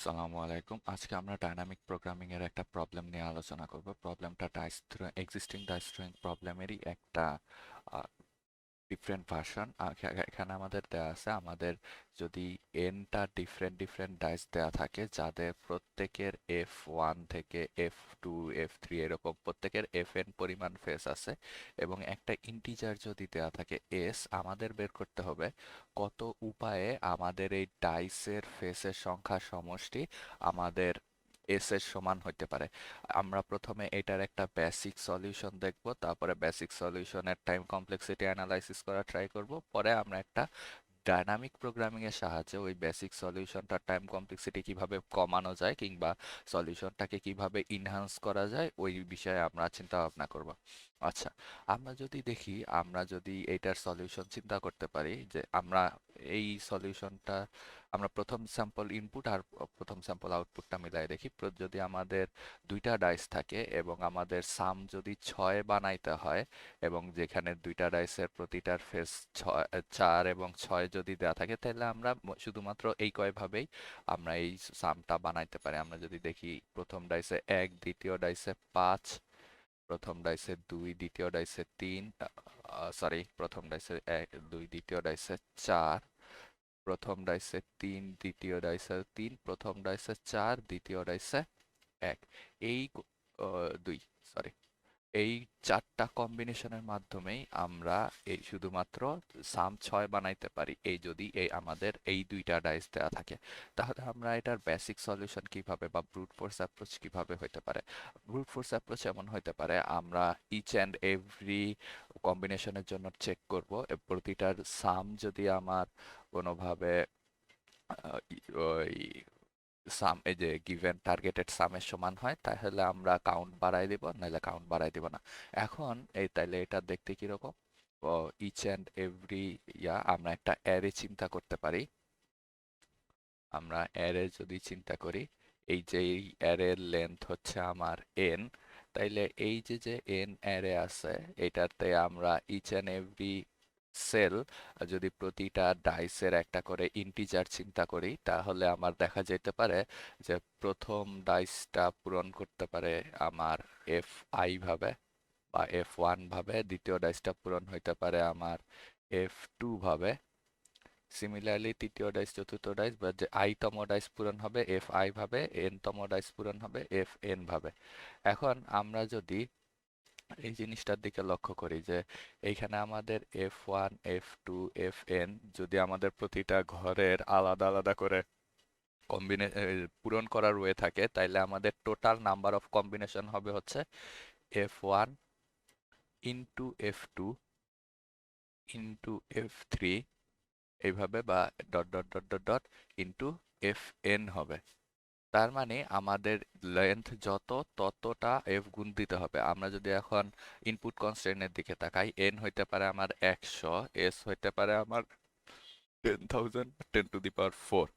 আসসালামু আলাইকুম। আজকে আমরা ডাইনামিক প্রোগ্রামিং এর একটা প্রবলেম নিয়ে আলোচনা করব। প্রবলেমটা এক্সিস্টিং ডাইস্ট্রিং প্রবলেমেরই একটা ডিফারেন্ট ভার্সন। এখানে আমাদের দেয়া আছে, আমাদের যদি এনটা ডিফারেন্ট ডিফারেন্ট ডাইস দেয়া থাকে, যাদের প্রত্যেকের F1 থেকে F2 F3 এরকম প্রত্যেকের Fn পরিমাণ ফেস আছে, এবং একটা ইন্টিজার যদি দেয়া থাকে S, আমাদের বের করতে হবে কত উপায়ে আমাদের এই ডাইসের ফেসের সংখ্যা সমষ্টি আমাদের এস এর সমান হইতে পারে। আমরা প্রথমে এটার একটা বেসিক সলিউশন দেখব, তারপরে বেসিক সলিউশনের টাইম কমপ্লেক্সিটি অ্যানালাইসিস করা ট্রাই করব, পরে আমরা একটা ডায়নামিক প্রোগ্রামিং এর সাহায্যে ওই বেসিক সলিউশনটার টাইম কমপ্লেক্সিটি কিভাবে কমানো যায় কিংবা সলিউশনটাকে কিভাবে ইনহ্যান্স করা যায় ওই বিষয়ে আমরা চিন্তা ভাবনা করব। আচ্ছা, আমরা যদি দেখি, আমরা যদি এইটার সলিউশন চিন্তা করতে পারি যে আমরা এই সলিউশনটা আমরা প্রথম স্যাম্পল ইনপুট আর প্রথম স্যাম্পল আউটপুটটা মিলাই দেখি। যদি আমাদের দুইটা ডাইস থাকে এবং আমাদের সাম যদি 6 বানাইতে হয়, এবং যেখানে দুইটা ডাইসের প্রতিটার ফেস 4 এবং 6 যদি দেওয়া থাকে, তাহলে আমরা শুধুমাত্র এই কয়ভাবেই আমরা এই সামটা বানাইতে পারি। আমরা যদি দেখি, প্রথম ডাইসে 1, দ্বিতীয় ডাইসে 5, প্রথম ডাইসে 2, দ্বিতীয় ডাইসে 3, সরি, প্রথম ডাইসে 1, 2, দ্বিতীয় ডাইসে 4, প্রথম ডাইসে 3, দ্বিতীয় ডাইসে 3, প্রথম ডাইসে 4, দ্বিতীয় ডাইসে 1, এই 2, সরি, এই 4টা কম্বিনেশনের মাধ্যমেই আমরা এই শুধুমাত্র সাম 6 বানাইতে পারি, এই যদি আমাদের এই দুইটা ডাইস দেওয়া থাকে। তাহলে আমরা এটার বেসিক সলিউশন কিভাবে বা ব্রুট ফোর্স অ্যাপ্রোচ কিভাবে হইতে পারে? ব্রুট ফোর্স অ্যাপ্রোচ এমন হইতে পারে, আমরা ইচ অ্যান্ড এভরি কম্বিনেশনের জন্য চেক করব প্রতিটার সাম যদি আমার কোনোভাবে ওই সাম, এই যে গিভেন টার্গেটেড সামের সমান হয়, তাহলে আমরা কাউন্ট বাড়াই দিব, নাহলে কাউন্ট বাড়াই দিব না। এখন এই তাইলে এটা দেখতে কিরকম, ইচ অ্যান্ড এভরি আমরা একটা অ্যারে চিন্তা করতে পারি। আমরা অ্যারে যদি চিন্তা করি, এই যে এই অ্যারের লেন্থ হচ্ছে আমার n, তাইলে এই যে যে n অ্যারে আছে, এটাতে আমরা ইচ অ্যান্ড এভরি সেল যদি প্রতিটা ডাইসের একটা করে ইন্টিজার চিন্তা করি, তাহলে আমার দেখা যেতে পারে যে প্রথম ডাইসটা পূরণ করতে পারে আমার fi ভাবে বা f1 ভাবে, দ্বিতীয় ডাইসটা পূরণ হইতে পারে আমার f2 ভাবে, সিমিলারলি তৃতীয় ডাইস, চতুর্থ ডাইস বা যে i তম ডাইস পূরণ হবে fi ভাবে, n তম ডাইস পূরণ হবে fn ভাবে। এখন আমরা যদি এই জিনিসটার দিকে লক্ষ্য করি যে এইখানে আমাদের F1, F2, Fn যদি আমাদের প্রতিটা ঘরের আলাদা আলাদা করে পূরণ করার ওয়ে থাকে, তাইলে আমাদের টোটাল নাম্বার অফ কম্বিনেশন হবে হচ্ছে F1 into F2 into F3, এইভাবে, বা dot dot dot dot dot into Fn হবে। তার মানে আমাদের লেন্থ যত, ততটা এফ গুণ দিতে হবে। আমরা যদি এখন ইনপুট কনস্ট্রেন্টের দিকে তাকাই, এন হইতে পারে আমার 100, এস হইতে পারে আমার 10,000, 10^4।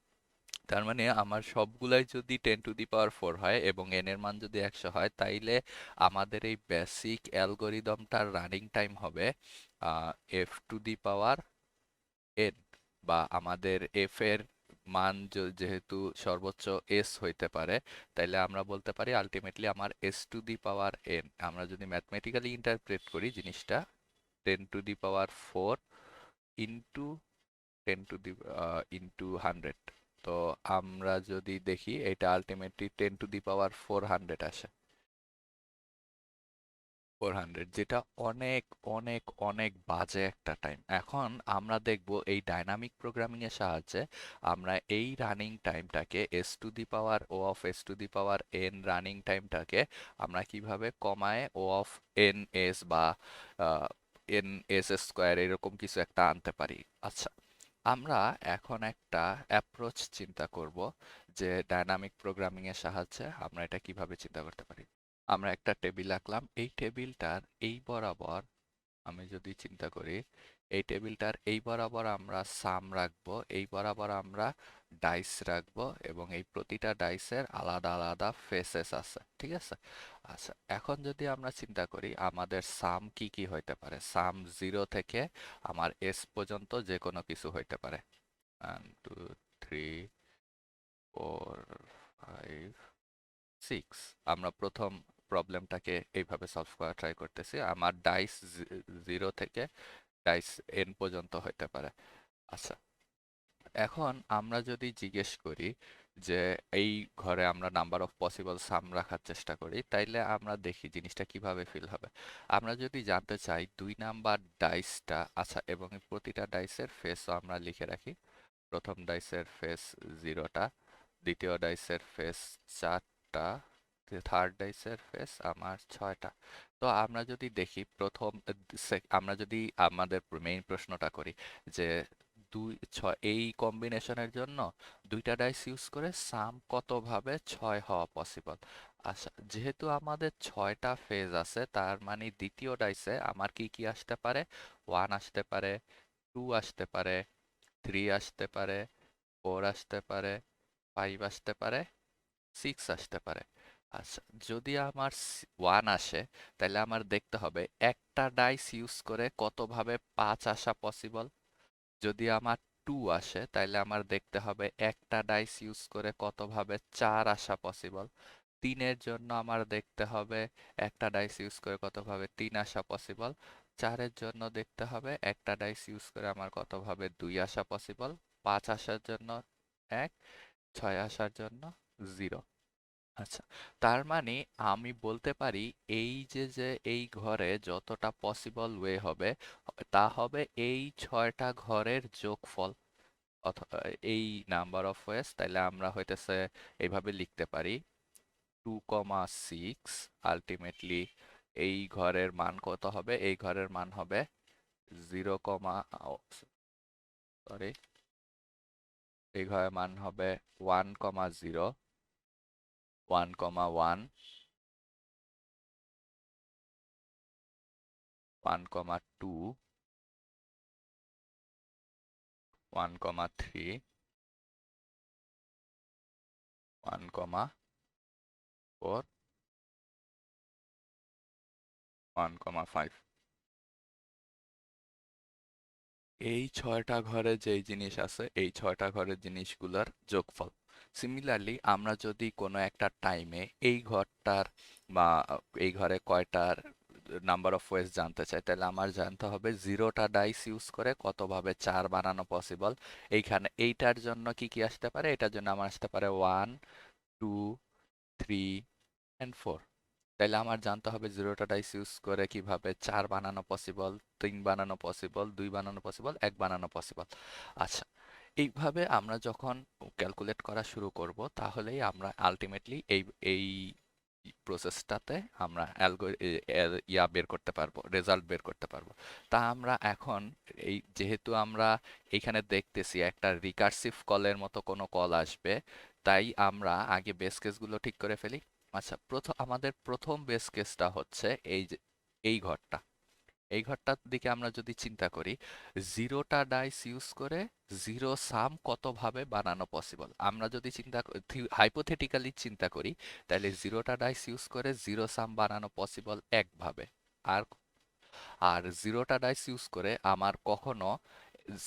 তার মানে আমার সবগুলাই যদি 10^4 হয় এবং এন এর মান যদি 100 হয়, তাইলে আমাদের এই বেসিক অ্যালগরিদমটার রানিং টাইম হবে f⁴n, বা আমাদের এফ এর মান যেহেতু সর্বোচ্চ এস হইতে পারে, তাইলে আমরা বলতে পারি আলটিমেটলি আমার s⁴n। আমরা যদি ম্যাথমেটিক্যালি ইন্টারপ্রেট করি জিনিসটা, 10^4 ইন্টু 100। তো আমরা যদি দেখি, এটা আলটিমেটলি 10^400 আসে, 400, যেটা অনেক অনেক অনেক বাজে একটা টাইম। এখন আমরা দেখব এই ডাইনামিক প্রোগ্রামিং এর সাহায্যে আমরা এই রানিং টাইমটাকে s⁴n রানিং টাইমটাকে আমরা কিভাবে কমায় O(n)s বা n(s²) এরকম কিছু একটা আনতে পারি। আচ্ছা, আমরা এখন একটা অ্যাপ্রোচ চিন্তা করব যে ডাইনামিক প্রোগ্রামিং এর সাহায্যে আমরা এটা কিভাবে চিন্তা করতে পারি। আমরা একটা টেবিল আঁকলাম, এই টেবিলটার এই বরাবর আমি যদি চিন্তা করি, এই টেবিলটার এই বরাবর আমরা সাম রাখবো, এই বরাবর আমরা ডাইস রাখবো, এবং এই প্রতিটা ডাইসের আলাদা আলাদা ফেসেস আছে, ঠিক আছে? আচ্ছা, এখন যদি আমরা চিন্তা করি আমাদের সাম কি কি হইতে পারে, সাম 0 থেকে আমার এস পর্যন্ত যে কোনো কিছু হইতে পারে, 1, 2, 3, 4, সিক্স। আমরা প্রথম প্রবলেমটাকে এইভাবে সলভ করা ট্রাই করতেছি। আমার ডাইস জিরো থেকে ডাইস এন পর্যন্ত হইতে পারে। আচ্ছা, এখন আমরা যদি জিজ্ঞেস করি যে এই ঘরে আমরা নাম্বার অফ পসিবল সাম রাখার চেষ্টা করি, তাইলে আমরা দেখি জিনিসটা কিভাবে ফিল হবে। আমরা যদি জানতে চাই 2 নাম্বার ডাইসটা, আচ্ছা, এবং এই প্রতিটা ডাইসের ফেসও আমরা লিখে রাখি। প্রথম ডাইসের ফেস জিরোটা, দ্বিতীয় ডাইসের ফেস চারটা, থার্ড ডাইসের ফেস আমার ছয়টা। তো আমরা যদি দেখি প্রথম আমরা যদি আমাদের মেইন প্রশ্নটা করি যে দুই ছয় এই কম্বিনেশনের জন্য দুইটা ডাইস ইউজ করে সাম কতভাবে ছয় হওয়া পসিবল। আচ্ছা, যেহেতু আমাদের ছয়টা ফেজ আছে, তার মানে দ্বিতীয় ডাইসে আমার কি কি আসতে পারে? ওয়ান আসতে পারে, টু আসতে পারে, থ্রি আসতে পারে, ফোর আসতে পারে, ফাইভ আসতে পারে, সিক্স আসতে পারে। আচ্ছা, যদি আমার ওয়ান আসে, তাহলে আমার দেখতে হবে একটা ডাইস ইউজ করে কতভাবে পাঁচ আসা পসিবল। যদি আমার টু আসে, তাহলে আমার দেখতে হবে একটা ডাইস ইউজ করে কতভাবে চার আসা পসিবল। তিনের জন্য আমার দেখতে হবে একটা ডাইস ইউজ করে কতভাবে তিন আসা পসিবল। চারের জন্য দেখতে হবে একটা ডাইস ইউজ করে আমার কতভাবে দুই আসা পসিবল। পাঁচ আসার জন্য এক, ছয় আসার জন্য জিরো। আচ্ছা, তার মানে আমি বলতে পারি এই যে এই ঘরে যতটা পসিবল ওয়ে হবে, তা হবে এই ছয়টা ঘরের যোগফল। এই নাম্বার অফ ওয়েস, তাইলে আমরা হইতেছে এইভাবে লিখতে পারি 2,6। আলটিমেটলি এই ঘরের মান কত হবে? এই ঘরের মান হবে 0, সরি, এই ঘরের মান হবে 1,0, 1,1, 1,2, 1,3, 1,4, 1,5। এই ছয়টা ঘরে যেই জিনিস আছে, এই ছয়টা ঘরের জিনিসগুলোর যোগফল। সিমিলারলি আমরা যদি কোনো একটা টাইমে এই ঘরটার বা এই ঘরে কয়টার নাম্বার অফ ওয়েজ জানতে চাই, তাহলে আমার জানতে হবে জিরোটা ডাইস ইউজ করে কতভাবে চার বানানো পসিবল। এইখানে এইটার জন্য কি কি আসতে পারে? এটার জন্য আমার আসতে পারে one, two, three and four. তাইলে আমার জানতে হবে জিরোটা ডাইস ইউজ করে কিভাবে চার বানানো পসিবল, তিন বানানো পসিবল, দুই বানানো পসিবল, এক বানানো পসিবল। আচ্ছা, এইভাবে আমরা যখন ক্যালকুলেট করা শুরু করব, তাহলেই আমরা আলটিমেটলি এই এই প্রসেসটাতে আমরা ইয়া বের করতে পারবো, রেজাল্ট বের করতে পারবো। তা আমরা এখন এই যেহেতু আমরা এখানে দেখতেছি একটা রিকার্সিভ কলের মতো কোনো কল আসবে, তাই আমরা আগে বেস কেসগুলো ঠিক করে ফেলি। আচ্ছা, আমাদের প্রথম বেস কেসটা হচ্ছে এই যে এই ঘরটা। এই ঘরটার দিকে আমরা যদি চিন্তা করি, জিরোটা ডাইস ইউজ করে জিরো সাম কতভাবে বানানো পসিবল। আমরা যদি হাইপোথেটিক্যালি চিন্তা করি, তাহলে জিরোটা ডাইস ইউজ করে জিরো সাম বানানো পসিবল একভাবে। আর আর জিরোটা ডাইস ইউজ করে আমার কখনো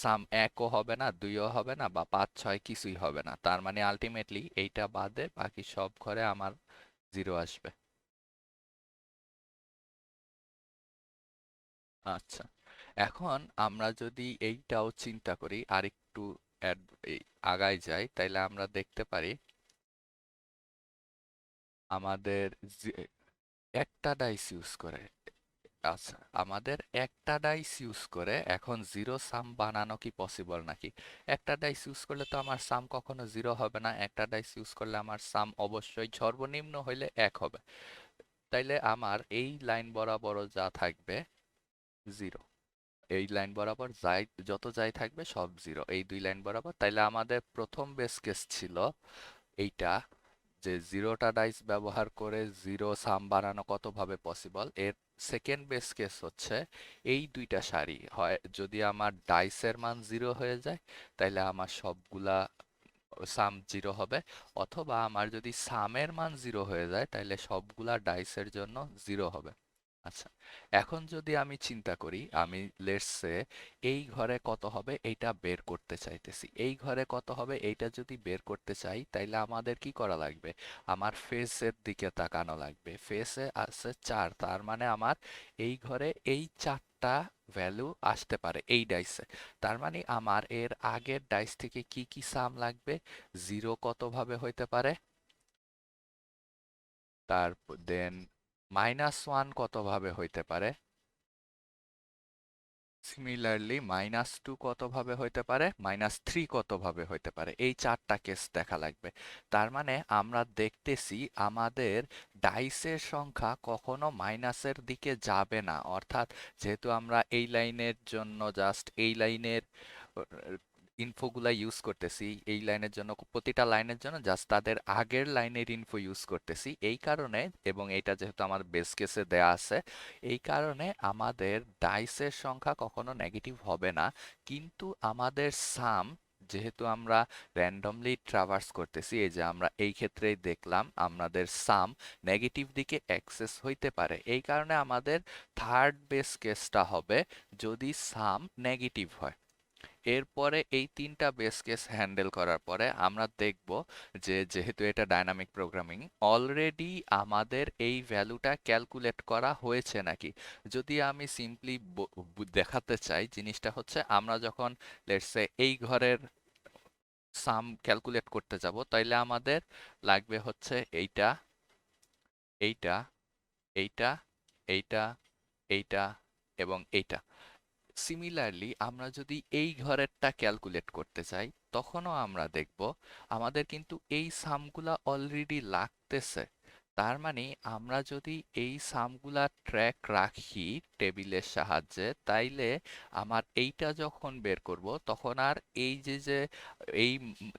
সাম একও হবে না, দুইও হবে না, বা পাঁচ ছয় কিছুই হবে না। তার মানে আলটিমেটলি এইটা বাদে বাকি সব ঘরে আমার জিরো আসবে। আচ্ছা, এখন আমরা যদি এইটাও চিন্তা করি আর একটু এই আগায় যাই, তাইলে আমরা দেখতে পারি আমাদের একটা ডাইস ইউজ করে, আচ্ছা, আমাদের একটা ডাইস ইউজ করে এখন জিরো সাম বানানো কি পসিবল নাকি? একটা ডাইস ইউজ করলে তো আমার সাম কখনো জিরো হবে না। একটা ডাইস ইউজ করলে আমার সাম অবশ্যই সর্বনিম্ন হইলে এক হবে। তাইলে আমার এই লাইন বরাবর যা থাকবে জিরো। এই লাইন বরাবর যত যাই থাকবে সব জিরো, এই দুই লাইন বরাবর। তাইলে আমাদের প্রথম বেস কেস ছিল এইটা, যে জিরোটা ডাইস ব্যবহার করে জিরো সাম বানানো কতভাবে পসিবল। এর সেকেন্ড বেস কেস হচ্ছে এই দুইটা সারি হয় যদি আমার ডাইসের মান জিরো হয়ে যায়, তাইলে আমার সবগুলা সাম জিরো হবে। অথবা আমার যদি সামের মান জিরো হয়ে যায়, তাইলে সবগুলা ডাইসের জন্য জিরো হবে। আচ্ছা, এখন যদি আমি চিন্তা করি, আমি লেটস সে এই ঘরে কত হবে এইটা বের করতে চাইতেছি, এই ঘরে কত হবে এইটা যদি বের করতে চাই, তাইলে আমাদের কি করা লাগবে? আমার ফেসের দিকে তাকানো লাগবে। ফেসে আছে 4, তার মানে আমার এই ঘরে এই 4টা ভ্যালু আসতে পারে এই ডাইসে। তার মানে আমার এর আগের ডাইস থেকে কি কি সাম লাগবে? 0 কত ভাবে হইতে পারে, তার দেন -1 কত ভাবে হইতে পারে, সিমিলারলি -2 কত ভাবে হইতে পারে, -3 কত ভাবে হইতে পারে, এই 4টা কেস দেখা লাগবে। তার মানে আমরা দেখতেছি আমাদের ডাইসের সংখ্যা কখনো মাইনাসের দিকে যাবে না। অর্থাৎ যেহেতু আমরা এই লাইনের জন্য জাস্ট এই লাইনের ইনফোগুলা ইউজ করতেছি, এই লাইনের জন্য প্রতিটা লাইনের জন্য জাস্ট তাদের আগের লাইনের ইনফো ইউজ করতেছি, এই কারণে, এবং এইটা যেহেতু আমার বেস কেসে দেয়া আছে, এই কারণে আমাদের ডাইসের সংখ্যা কখনো নেগেটিভ হবে না। কিন্তু আমাদের সাম, যেহেতু আমরা র্যান্ডমলি ট্রাভার্স করতেছি, এই যে আমরা এই ক্ষেত্রেই দেখলাম আমাদের সাম নেগেটিভ দিকে অ্যাক্সেস হইতে পারে, এই কারণে আমাদের থার্ড বেস কেসটা হবে যদি সাম নেগেটিভ হয়। এরপরে এই 3টা বেস কেস হ্যান্ডেল করার পরে আমরা দেখব যে যেহেতু এটা ডাইনামিক প্রোগ্রামিং, অলরেডি আমাদের এই ভ্যালুটা ক্যালকুলেট করা হয়েছে নাকি। যদি আমি সিম্পলি দেখাতে চাই, জিনিসটা হচ্ছে আমরা যখন লেটস সে এই ঘরের সাম ক্যালকুলেট করতে যাব, তাইলে আমাদের লাগবে হচ্ছে এইটা, এইটা, এইটা, এইটা, এইটা এবং এইটা। সিমিলারলি আমরা যদি এই ঘরেরটা ক্যালকুলেট করতে চাই, তখনও আমরা দেখব আমাদের কিন্তু এই সামগুলা অলরেডি লাগতেছে। তার মানে আমরা যদি এই সামগুলা ট্র্যাক রাখি টেবিলের সাহায্যে, তাইলে আমার এইটা যখন বের করব, তখন আর এই যে যে এই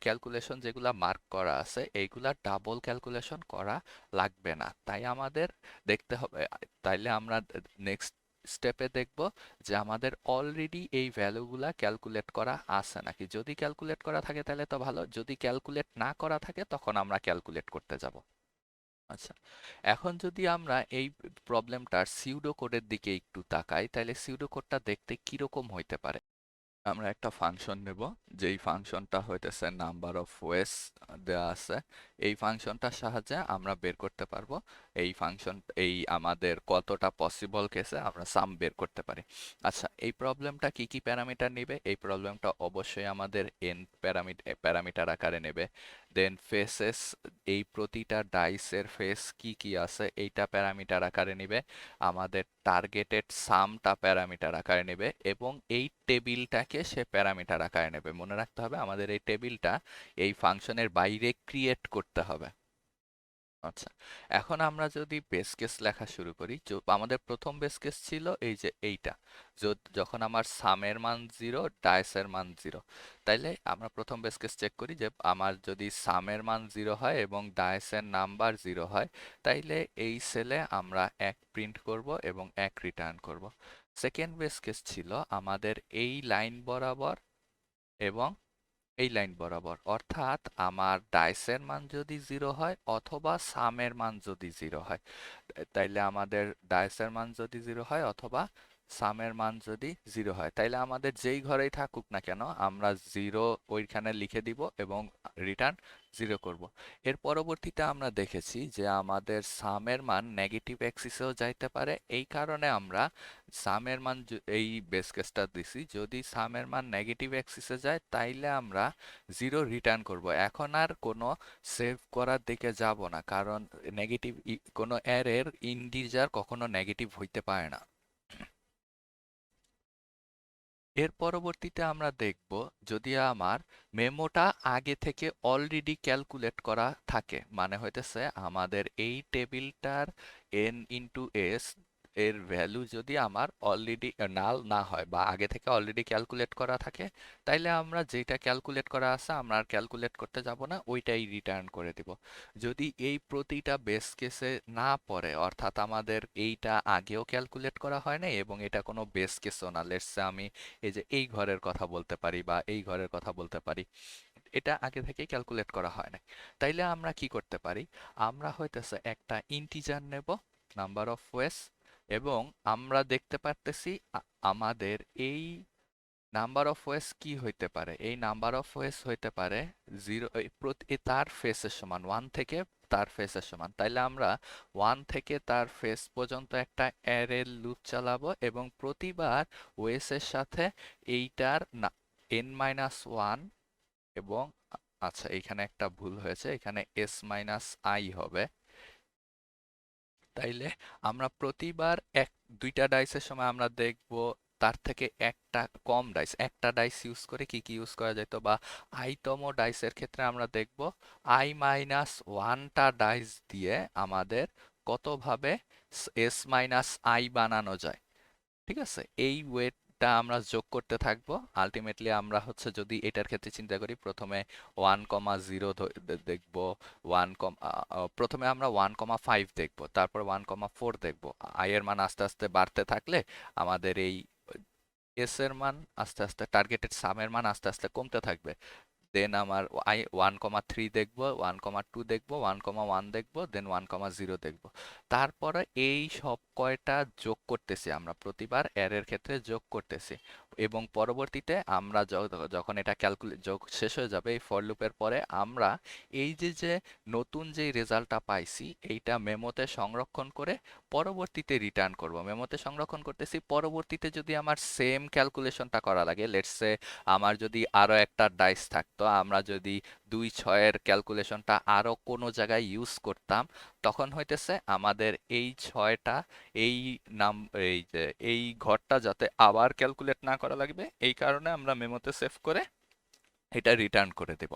ক্যালকুলেশন যেগুলা মার্ক করা আছে এইগুলা ডাবল ক্যালকুলেশন করা লাগবে না। তাই আমাদের দেখতে হবে, তাইলে আমরা নেক্সট স্টেপে দেখব যে আমাদের অলরেডি এই ভ্যালুগুলা ক্যালকুলেট করা আছে নাকি। যদি ক্যালকুলেট করা থাকে তাহলে তো ভালো, যদি ক্যালকুলেট না করা থাকে তখন আমরা ক্যালকুলেট করতে যাব। আচ্ছা, এখন যদি আমরা এই প্রবলেমটার সিউডো কোডের দিকে একটু তাকাই, তাহলে সিউডো কোডটা দেখতে কিরকম হইতে পারে। আমরা একটা ফাংশন নেব, যেই ফাংশনটা হইতেছে নাম্বার অফ ওয়েস দেয়া আছে। এই ফাংশনটার সাহায্যে আমরা বের করতে পারবো এই ফাংশন, এই আমাদের কতটা পসিবল কেসে আমরা সাম বের করতে পারি। আচ্ছা, এই প্রবলেমটা কি কি প্যারামিটার নেবে? এই প্রবলেমটা অবশ্যই আমাদের এন প্যারামিটার আকারে নেবে। দেন ফেসেস, এই প্রতিটা ডাইসের ফেস কি কি আছে এইটা প্যারামিটার আকারে নেবে। আমাদের টার্গেটেড সামটা প্যারামিটার আকারে নেবে, এবং এই টেবিলটাকে সে প্যারামিটার আকারে নেবে। মনে রাখতে হবে আমাদের এই টেবিলটা এই ফাংশনের বাইরে ক্রিয়েট করতে হবে। আচ্ছা, এখন আমরা যদি বেস কেস লেখা শুরু করি, আমাদের প্রথম বেস কেস ছিল এই যে এইটা, যখন আমার সামের মান 0, ডাইসের মান 0। তাইলে আমরা প্রথম বেস কেস চেক করি যে আমার যদি সামের মান 0 হয় এবং ডাইসের নাম্বার 0 হয়, তাইলে এই সেলে আমরা 1 প্রিন্ট করব এবং 1 রিটার্ন করব। সেকেন্ড বেস কেস ছিল আমাদের এই লাইন বরাবর এবং এই লাইন বরাবর, অর্থাৎ আমার ডাইসের মান যদি 0 হয় অথবা সামের মান যদি 0 হয়, তাইলে আমাদের ডাইসের মান যদি 0 হয় অথবা সামের মান যদি 0 হয়, তাইলে আমাদের যেই ঘরেই থাকুক না কেন আমরা 0 ওইখানে লিখে দিব এবং রিটার্ন 0 করব। এর পরবর্তীতে আমরা দেখেছি যে আমাদের সামের মান নেগেটিভ অ্যাক্সিসেও যাইতে পারে, এই কারণে আমরা সামের মান এই বেস কেসটা দিছি, যদি সামের মান নেগেটিভ অ্যাক্সিসে যায় তাইলে আমরা 0 রিটার্ন করব। এখন আর কোনো সেভ করার দিকে যাব না, কারণ নেগেটিভ কোনো অ্যারের ইন্টিজার কখনো নেগেটিভ হইতে পারে না। এর পরবর্তীতে আমরা দেখব যদি আমার মেমোটা আগে থেকে অলরেডি ক্যালকুলেট করা থাকে, মানে হইতেছে আমাদের এই টেবিলটার n ইন্টু এস এর ভ্যালু যদি আমার অলরেডি নাল না হয় বা আগে থেকে অলরেডি ক্যালকুলেট করা থাকে, তাইলে আমরা যেটা ক্যালকুলেট করা আছে আমরা আর ক্যালকুলেট করতে যাব না, ওইটাই রিটার্ন করে দিব। যদি এই প্রতিটা বেস কেসে না পড়ে, অর্থাৎ আমাদের এইটা আগেও ক্যালকুলেট করা হয় নাই এবং এটা কোনো বেস কেসও না, লেটস সে আমি এই যে এই ঘরের কথা বলতে পারি বা এই ঘরের কথা বলতে পারি, এটা আগে থেকে ক্যালকুলেট করা হয় না, তাইলে আমরা কি করতে পারি? আমরা হইতেছে একটা ইন্টিজার নেব, নাম্বার অফ ওয়েস, এবং আমরা দেখতে পারতেছি আমাদের এই নাম্বার অফ ওয়েস কি হইতে পারে, এই নাম্বার অফ ওয়েস হইতে পারে জিরো, তার ফেসের সমান, ওয়ান থেকে তার ফেসের সমান। তাইলে আমরা ওয়ান থেকে তার ফেস পর্যন্ত একটা অ্যারে লুপ চালাবো এবং প্রতিবার ওয়েসের সাথে এইটার এন মাইনাস ওয়ান এবং আচ্ছা এইখানে একটা ভুল হয়েছে, এখানে এস মাইনাস আই হবে। তাইলে আমরা প্রতিবার দুইটা ডাইসের সময় আমরা দেখব তার থেকে একটা কম ডাইস, একটা ডাইস ইউজ করে কি কি ইউজ করা যেত, বা আইতম ডাইসের ক্ষেত্রে আমরা দেখব আই মাইনাস ওয়ানটা ডাইস দিয়ে আমাদের কতভাবে এস মাইনাস আই বানানো যায়। ঠিক আছে, এই ওয়েটটা আমরা যোগ করতে থাকবো। আলটিমেটলি আমরা হচ্ছে যদি এটার ক্ষেত্রে চিন্তা করি, প্রথমে 1,0 দেখবো, প্রথমে আমরা 1,5 দেখবো, তারপর 1,4 দেখবো। আই এর মান আস্তে আস্তে বাড়তে থাকলে আমাদের এই এস এর মান আস্তে আস্তে, টার্গেটেড সামের মান আস্তে আস্তে কমতে থাকবে। দেন আমার 1,3 দেখবো, 1,2 দেখবো, 1,1 দেখবো, দেন 1,0 দেখবো। তারপরে এই সব কয়টা যোগ করতেছি, আমরা প্রতিবার অ্যারের ক্ষেত্রে যোগ করতেছি এবং পরবর্তীতে আমরা যখন এটা ক্যালকুলেট যোগ শেষ হয়ে যাবে এই ফর লুপের পরে, আমরা এই যে নতুন যে রেজাল্টটা পাইছি এইটা মেমোতে সংরক্ষণ করে পরবর্তীতে রিটার্ন করব। মেমোতে সংরক্ষণ করতেছি, পরবর্তীতে যদি আমার সেম ক্যালকুলেশনটা করা লাগে, লেটস সে আমার যদি আরো একটা ডাইস থাকতো, আমরা যদি 2 6-এর ক্যালকুলেশনটা আরো কোনো জায়গায় ইউজ করতাম, তখন হইতেছে আমাদের এই ছয়টা, এই নাম, এই যে এই ঘরটা যাতে আবার ক্যালকুলেট না করা লাগবে, এই কারণে আমরা মেমোতে সেভ করে এটা রিটার্ন করে দেব।